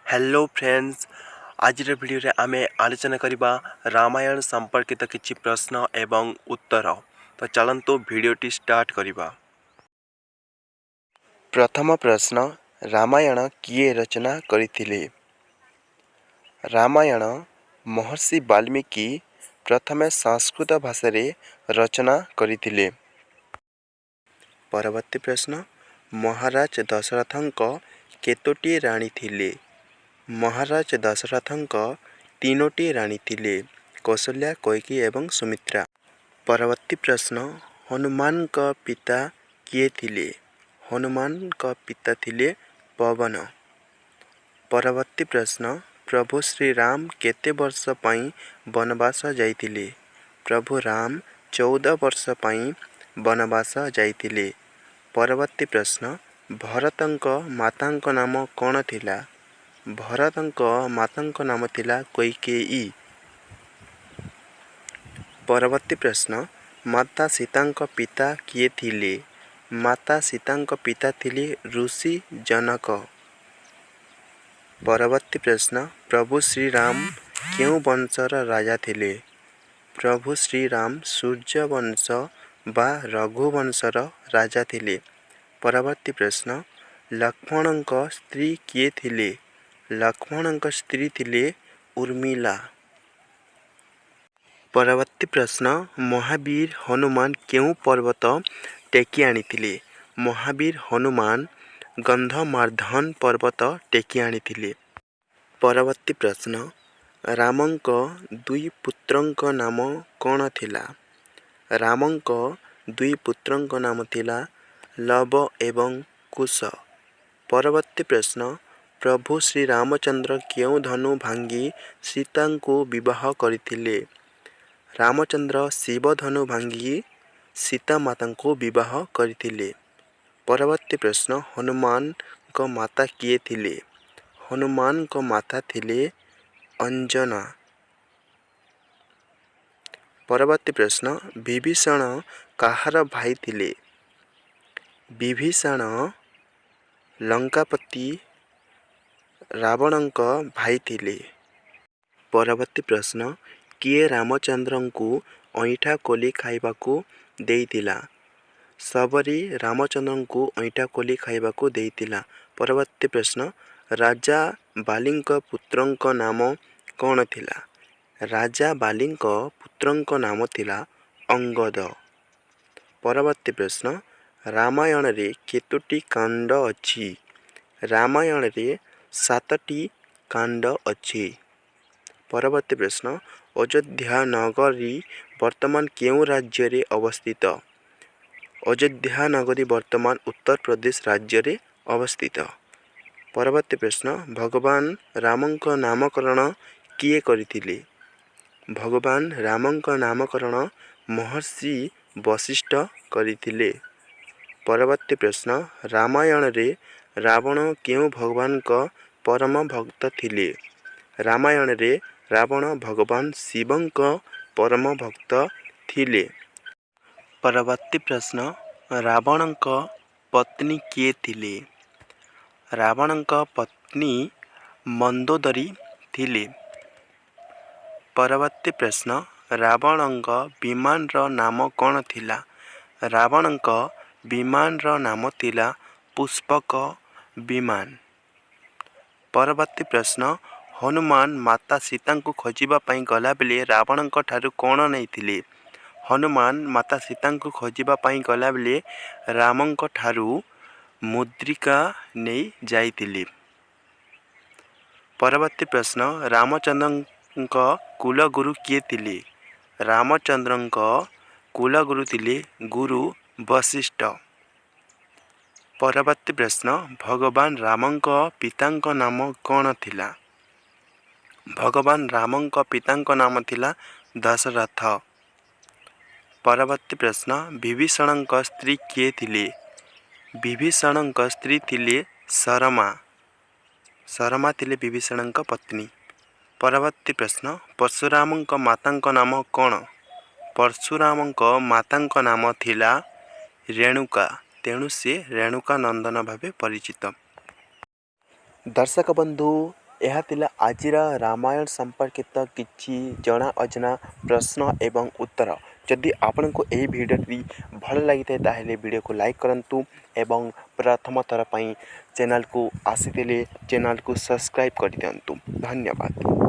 Hello friends, आज video रे आमे आलोचना करिबा रामायण संपर्कित किछि प्रश्न एवं उत्तर। तो चलंतु वीडियोटी स्टार्ट करिबा। प्रथम प्रश्न, रामायण किए रचना करिथिले? रामायण महर्षि वाल्मीकि प्रथमे संस्कृत भाषा रे रचना करिथिले। परवर्ती प्रश्न, महाराज दशरथଙ୍କ केतोटी राणी थिले? महाराज दशरथଙ୍କ तीनोटी राणी थिले, कौशल्या, कैकेयी एवं सुमित्रा। परवर्ती प्रश्न, हनुमान का पिता किए थिले? हनुमान का पिता थिले पवन। परवर्ती प्रश्न, प्रभु श्री राम केते वर्ष पई वनवास जाइथिले? प्रभु राम 14 वर्ष पई वनवास जाइथिले। परवर्ती प्रश्न, भरतଙ୍କ माताଙ୍କ नाम कौन थिला? भरतଙ୍କ माताଙ୍କ नाम थिला कैकेयी। परवर्ती प्रश्न, माता सीताଙ୍କ पिता किए थिले? माता सीताଙ୍କ पिता थिले ऋषि जनक। परवर्ती प्रश्न, प्रभु श्री राम केउ वंशर राजा थिले? प्रभु श्री राम सूर्य वंश बा रघुवंशर राजा थिले। परवर्ती प्रश्न, लक्ष्मणଙ୍କ स्त्री किए थिले? लक्ष्मणଙ୍କ स्त्री थिले उर्मिला। परवर्ती प्रश्न, महावीर हनुमान केउ पर्वत टेकी आनिथिले? महावीर हनुमान गंधमार्धन पर्वत टेकी आनिथिले। परवर्ती प्रश्न, रामଙ୍କ दुई पुत्रଙ୍କ नाम कौन थिला? रामଙ୍କ दुई पुत्रଙ୍କ नाम थिला लव एवं कुश। परवर्ती प्रश्न, प्रभु श्री रामचंद्र केउ धनु भांगी सीता को विवाह करथिले? रामचंद्र शिव धनु भांगी सीता माता को विवाह करथिले। परवर्ती प्रश्न, हनुमान को माता किए थिले? हनुमान को माता थिले अंजना। परवर्ती प्रश्न, विभीषण कहार भाई थिले? विभीषण लंकापति रावणଙ୍କ भाई थिले। परवर्ती प्रश्न, किए रामचंद्र को ऐठा कोली खाइबाकू देइतिला? सबरी रामचंद्र को ऐठा कोली खाइबाकू देइतिला। परवर्ती प्रश्न, राजा बालीଙ୍କ पुत्रଙ୍କ नाम कौन थिला? राजा बालीଙ୍କ पुत्रଙ୍କ नाम थिला अंगद। परवर्ती प्रश्न, रामायण रे केतोटी कांड अछि? रामायण रे 7टी कांड अछि। परवर्ती प्रश्न, अयोध्या नगरी वर्तमान केउ राज्य रे अवस्थित? अयोध्या नगरी वर्तमान उत्तर प्रदेश राज्य रे अवस्थित। परवर्ती प्रश्न, भगवान रामଙ୍କ नामकरण किए करथिले? भगवान रामଙ୍କ नामकरण महर्षि वशिष्ठ करथिले। परवर्ती प्रश्न, रामायण रे रावण केउ भगवान का परम भक्त थिले? रामायण रे रावण भगवान शिवଙ୍କ परम भक्त थिले। परवर्ती प्रश्न, रावणଙ୍କ पत्नी किए थिले? रावणଙ୍କ पत्नी मंदोदरी थिले। परवर्ती प्रश्न, रावणଙ୍କ विमान रो नाम कौन थिला? रावणଙ୍କ विमान रो नाम थिला पुष्पक विमान। परवर्ती प्रश्न, हनुमान माता सीता को खोजिबा पई गला बेले रावणଙ୍କ ठारू कौन नैथिले? हनुमान माता सीता को खोजिबा पई गला बेले रामଙ୍କ ठारू मुद्रिका नहीं जाइथिले। परवर्ती प्रश्न, रामचंद्रଙ୍କ कुलगुरु किए थिले? रामचंद्रଙ୍କ कुलगुरु थिले गुरु वशिष्ठ। परवर्ती प्रश्न, भगवान रामଙ୍କ पिताଙ୍କ नाम कौन थिला? भगवान रामଙ୍କ पिताଙ୍କ नाम थिला दशरथ। परवर्ती प्रश्न, विभीषणଙ୍କ स्त्री किए थिले? विभीषणଙ୍କ स्त्री थिले शरमा। शरमा थिले विभीषणଙ୍କ पत्नी। परवर्ती प्रश्न, परशुरामଙ୍କ माताଙ୍କ नाम कौन? परशुरामଙ୍କ माताଙ୍କ नाम थिला रेणुका, तेणु से रेणुका नंदन भावे परिचित। दर्शक बंधु, ଏହା ଥିଲା ଆଜିର ରାମାୟଣ ସମ୍ପର୍କିତ କିଛି ଜଣା ଅଜଣା ପ୍ରଶ୍ନ ଏବଂ ଉତ୍ତର। ଯଦି ଆପଣଙ୍କୁ ଏହି ଭିଡ଼ିଓଟି ଭଲ ଲାଗିଥାଏ ତାହେଲେ ଭିଡ଼ିଓକୁ ଲାଇକ୍ କରନ୍ତୁ ଏବଂ ପ୍ରଥମ ଥର ପାଇଁ ଚ୍ୟାନେଲକୁ ଆସିଥିଲେ ଚ୍ୟାନେଲକୁ ସବସ୍କ୍ରାଇବ୍ କରିଦିଅନ୍ତୁ। ଧନ୍ୟବାଦ।